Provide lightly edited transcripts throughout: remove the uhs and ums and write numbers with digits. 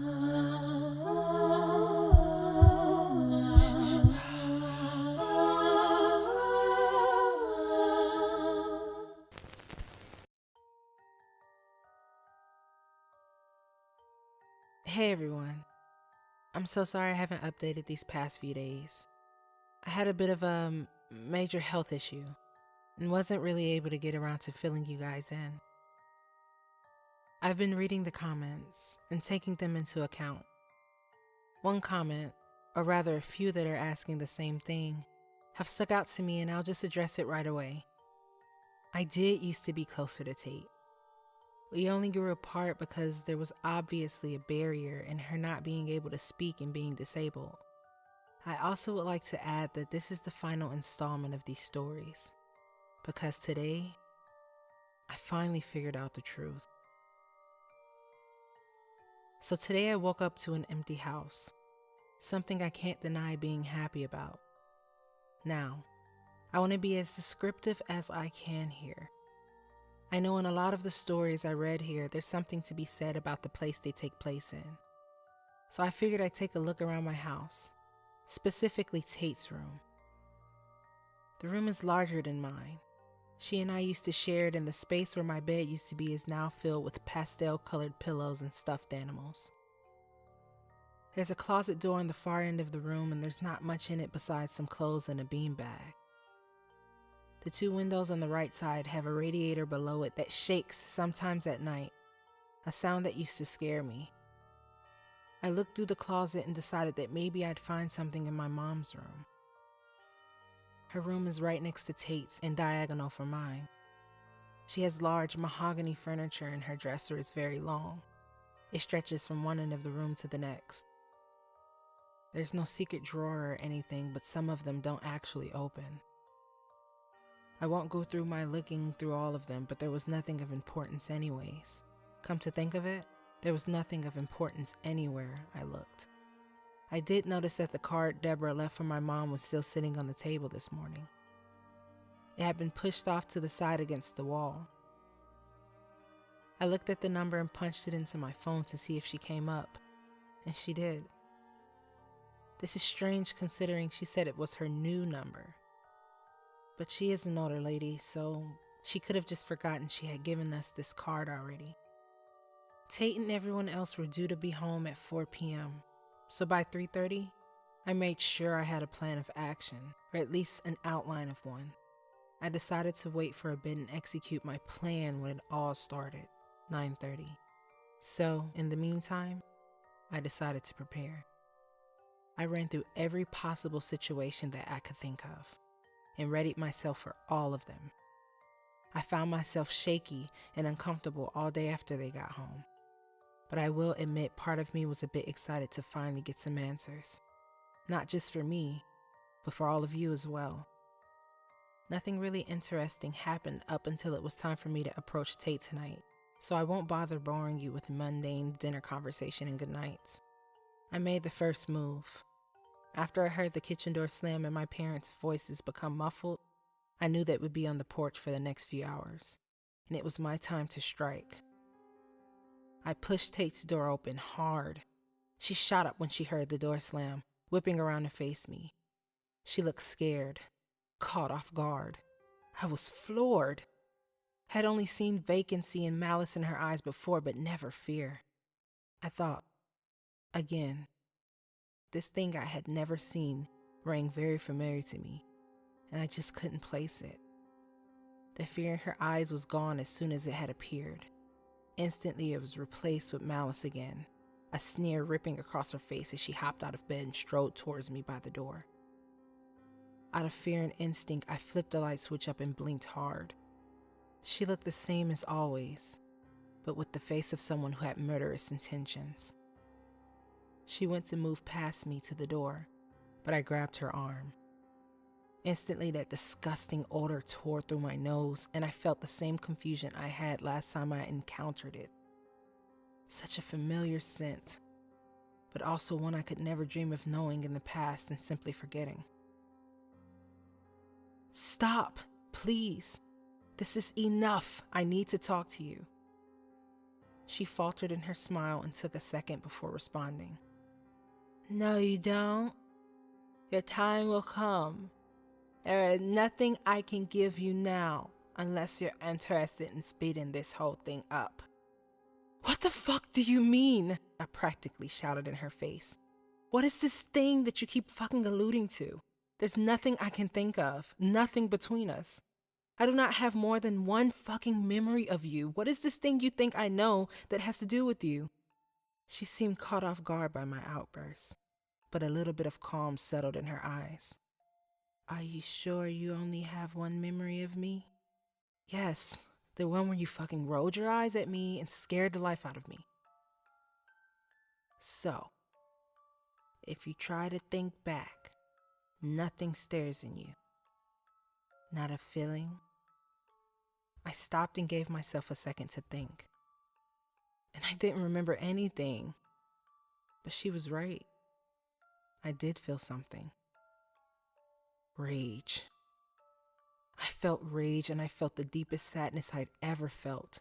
Hey everyone, I'm so sorry I haven't updated these past few days. I had a bit of a major health issue and wasn't really able to get around to filling you guys in. I've been reading the comments and taking them into account. One comment, or rather a few that are asking the same thing, have stuck out to me and I'll just address it right away. I did used to be closer to Tate. We only grew apart because there was obviously a barrier in her not being able to speak and being disabled. I also would like to add that this is the final installment of these stories, because today, I finally figured out the truth. So today I woke up to an empty house, something I can't deny being happy about. Now, I want to be as descriptive as I can here. I know in a lot of the stories I read here, there's something to be said about the place they take place in. So I figured I'd take a look around my house, specifically Tate's room. The room is larger than mine. She and I used to share it, and the space where my bed used to be is now filled with pastel-colored pillows and stuffed animals. There's a closet door on the far end of the room, and there's not much in it besides some clothes and a beanbag. The two windows on the right side have a radiator below it that shakes sometimes at night, a sound that used to scare me. I looked through the closet and decided that maybe I'd find something in my mom's room. Her room is right next to Tate's and diagonal from mine. She has large mahogany furniture and her dresser is very long. It stretches from one end of the room to the next. There's no secret drawer or anything, but some of them don't actually open. I won't go through my looking through all of them, but there was nothing of importance anyways. Come to think of it, there was nothing of importance anywhere I looked. I did notice that the card Deborah left for my mom was still sitting on the table this morning. It had been pushed off to the side against the wall. I looked at the number and punched it into my phone to see if she came up, and she did. This is strange considering she said it was her new number. But she is an older lady, so she could have just forgotten she had given us this card already. Tate and everyone else were due to be home at 4 p.m., so by 3:30, I made sure I had a plan of action, or at least an outline of one. I decided to wait for a bit and execute my plan when it all started, 9:30. So, in the meantime, I decided to prepare. I ran through every possible situation that I could think of, and readied myself for all of them. I found myself shaky and uncomfortable all day after they got home. But I will admit part of me was a bit excited to finally get some answers. Not just for me, but for all of you as well. Nothing really interesting happened up until it was time for me to approach Tate tonight, so I won't bother boring you with mundane dinner conversation and goodnights. I made the first move. After I heard the kitchen door slam and my parents' voices become muffled, I knew that we'd be on the porch for the next few hours, and it was my time to strike. I pushed Tate's door open hard. She shot up when she heard the door slam, whipping around to face me. She looked scared, caught off guard. I was floored. Had only seen vacancy and malice in her eyes before, but never fear. I thought, again, this thing I had never seen rang very familiar to me, and I just couldn't place it. The fear in her eyes was gone as soon as it had appeared. Instantly, it was replaced with malice again, a sneer ripping across her face as she hopped out of bed and strode towards me by the door. Out of fear and instinct, I flipped the light switch up and blinked hard. She looked the same as always, but with the face of someone who had murderous intentions. She went to move past me to the door, but I grabbed her arm. Instantly, that disgusting odor tore through my nose, and I felt the same confusion I had last time I encountered it. Such a familiar scent, but also one I could never dream of knowing in the past and simply forgetting. "Stop, please. This is enough. I need to talk to you." She faltered in her smile and took a second before responding. No, you don't. Your time will come. There is nothing I can give you now unless you're interested in speeding this whole thing up. What the fuck do you mean? I practically shouted in her face. What is this thing that you keep fucking alluding to? There's nothing I can think of, nothing between us. I do not have more than one fucking memory of you. What is this thing you think I know that has to do with you? She seemed caught off guard by my outburst, but a little bit of calm settled in her eyes. Are you sure you only have one memory of me? Yes, the one where you fucking rolled your eyes at me and scared the life out of me. So, if you try to think back, nothing stirs in you. Not a feeling. I stopped and gave myself a second to think. And I didn't remember anything. But she was right. I did feel something. Rage. I felt rage, and I felt the deepest sadness I'd ever felt.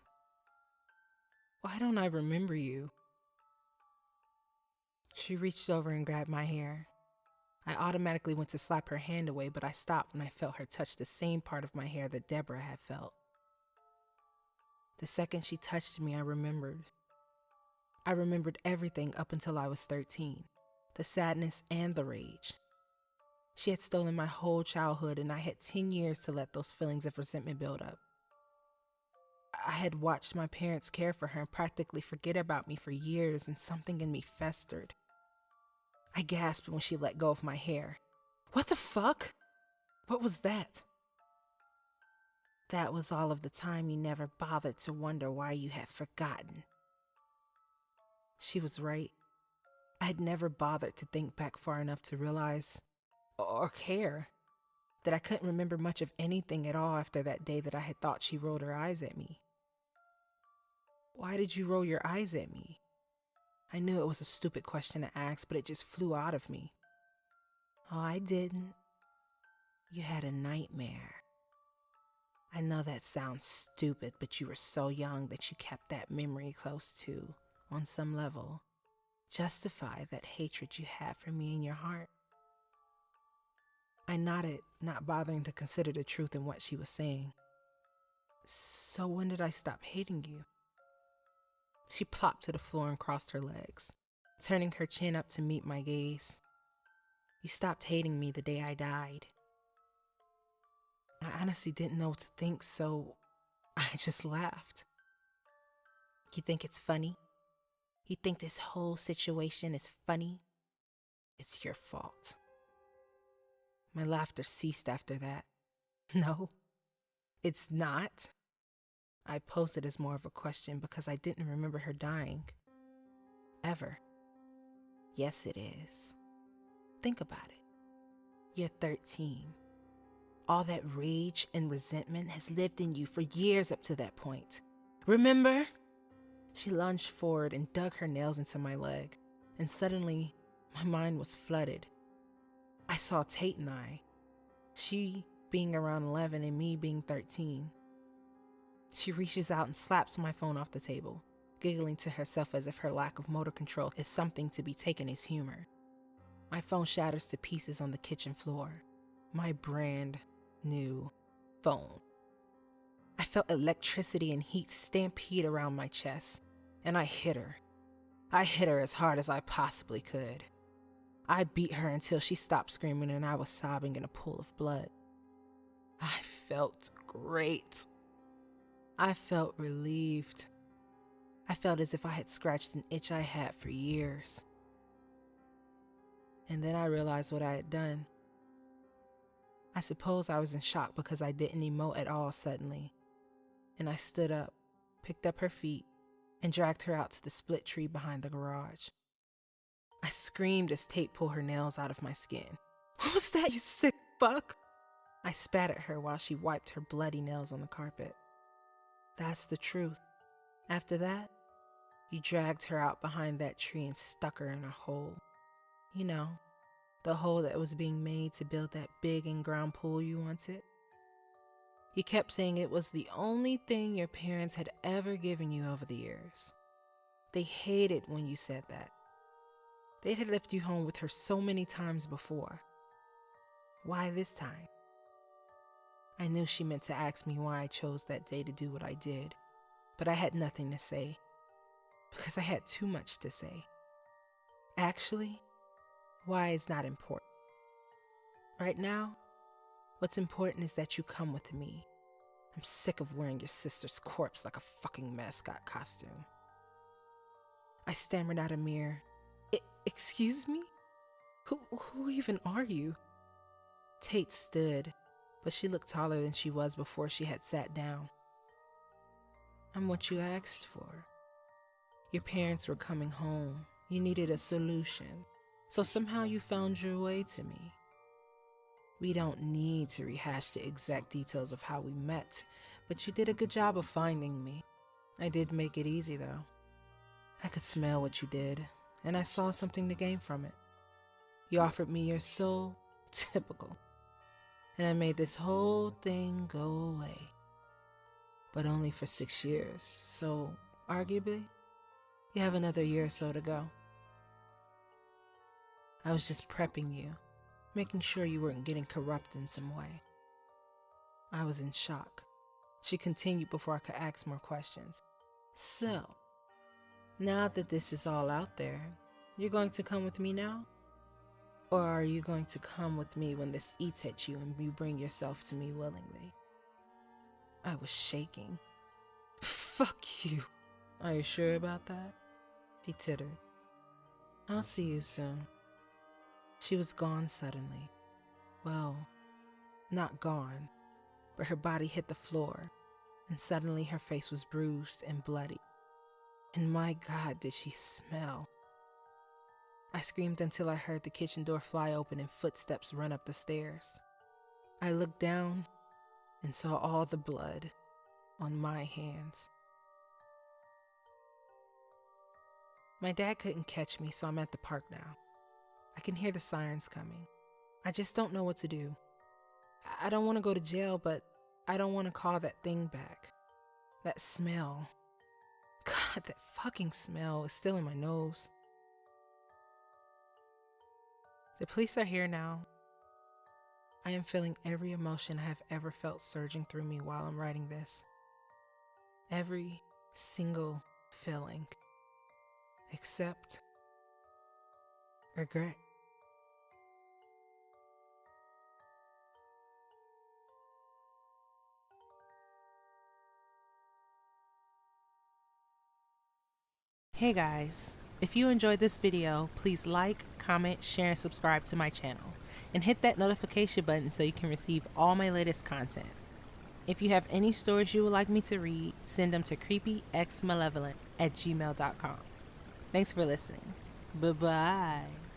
Why don't I remember you? She reached over and grabbed my hair. I automatically went to slap her hand away, but I stopped when I felt her touch the same part of my hair that Deborah had felt. The second she touched me, I remembered. I remembered everything up until I was 13, the sadness and the rage. She had stolen my whole childhood, and I had 10 years to let those feelings of resentment build up. I had watched my parents care for her and practically forget about me for years, and something in me festered. I gasped when she let go of my hair. What the fuck? What was that? That was all of the time you never bothered to wonder why you had forgotten. She was right. I had never bothered to think back far enough to realize, or care, that I couldn't remember much of anything at all after that day that I had thought she rolled her eyes at me. Why did you roll your eyes at me? I knew it was a stupid question to ask, but it just flew out of me. Oh, I didn't. You had a nightmare. I know that sounds stupid, but you were so young that you kept that memory close to, on some level, justify that hatred you have for me in your heart. I nodded, not bothering to consider the truth in what she was saying. So when did I stop hating you? She plopped to the floor and crossed her legs, turning her chin up to meet my gaze. You stopped hating me the day I died. I honestly didn't know what to think, so I just laughed. You think it's funny? You think this whole situation is funny? It's your fault. My laughter ceased after that. No, it's not. I posed it as more of a question because I didn't remember her dying. Ever. Yes, it is. Think about it. You're 13. All that rage and resentment has lived in you for years up to that point. Remember? She lunged forward and dug her nails into my leg, and suddenly my mind was flooded. I saw Tate and I, she being around 11 and me being 13. She reaches out and slaps my phone off the table, giggling to herself as if her lack of motor control is something to be taken as humor. My phone shatters to pieces on the kitchen floor. My brand new phone. I felt electricity and heat stampede around my chest, and I hit her. I hit her as hard as I possibly could. I beat her until she stopped screaming and I was sobbing in a pool of blood. I felt great. I felt relieved. I felt as if I had scratched an itch I had for years. And then I realized what I had done. I suppose I was in shock because I didn't emote at all suddenly. And I stood up, picked up her feet, and dragged her out to the split tree behind the garage. I screamed as Tate pulled her nails out of my skin. What was that, you sick fuck? I spat at her while she wiped her bloody nails on the carpet. That's the truth. After that, you dragged her out behind that tree and stuck her in a hole. You know, the hole that was being made to build that big in-ground pool you wanted. You kept saying it was the only thing your parents had ever given you over the years. They hated when you said that. They had left you home with her so many times before. Why this time? I knew she meant to ask me why I chose that day to do what I did, but I had nothing to say, because I had too much to say. Actually, why is not important. Right now, what's important is that you come with me. I'm sick of wearing your sister's corpse like a fucking mascot costume. I stammered out a mere, "Excuse me? Who even are you?" Tate stood, but she looked taller than she was before she had sat down. "I'm what you asked for. Your parents were coming home. You needed a solution, so somehow you found your way to me. We don't need to rehash the exact details of how we met, but you did a good job of finding me. I did make it easy, though. I could smell what you did, and I saw something to gain from it. You offered me your soul, typical, and I made this whole thing go away. But only for 6 years, so arguably, you have another year or so to go. I was just prepping you, making sure you weren't getting corrupt in some way." I was in shock. She continued before I could ask more questions. "So, now that this is all out there, you're going to come with me now? Or are you going to come with me when this eats at you and you bring yourself to me willingly?" I was shaking. "Fuck you. Are you sure about that?" She tittered. "I'll see you soon." She was gone suddenly. Well, not gone, but her body hit the floor, and suddenly her face was bruised and bloody. And my God, did she smell. I screamed until I heard the kitchen door fly open and footsteps run up the stairs. I looked down and saw all the blood on my hands. My dad couldn't catch me, so I'm at the park now. I can hear the sirens coming. I just don't know what to do. I don't want to go to jail, but I don't want to call that thing back. That smell. God, that fucking smell is still in my nose. The police are here now. I am feeling every emotion I have ever felt surging through me while I'm writing this. Every single feeling. Except regret. Hey guys, if you enjoyed this video, please like, comment, share, and subscribe to my channel. And hit that notification button so you can receive all my latest content. If you have any stories you would like me to read, send them to CREEPYXMALEVOLENT@gmail.com. Thanks for listening. Bye-bye.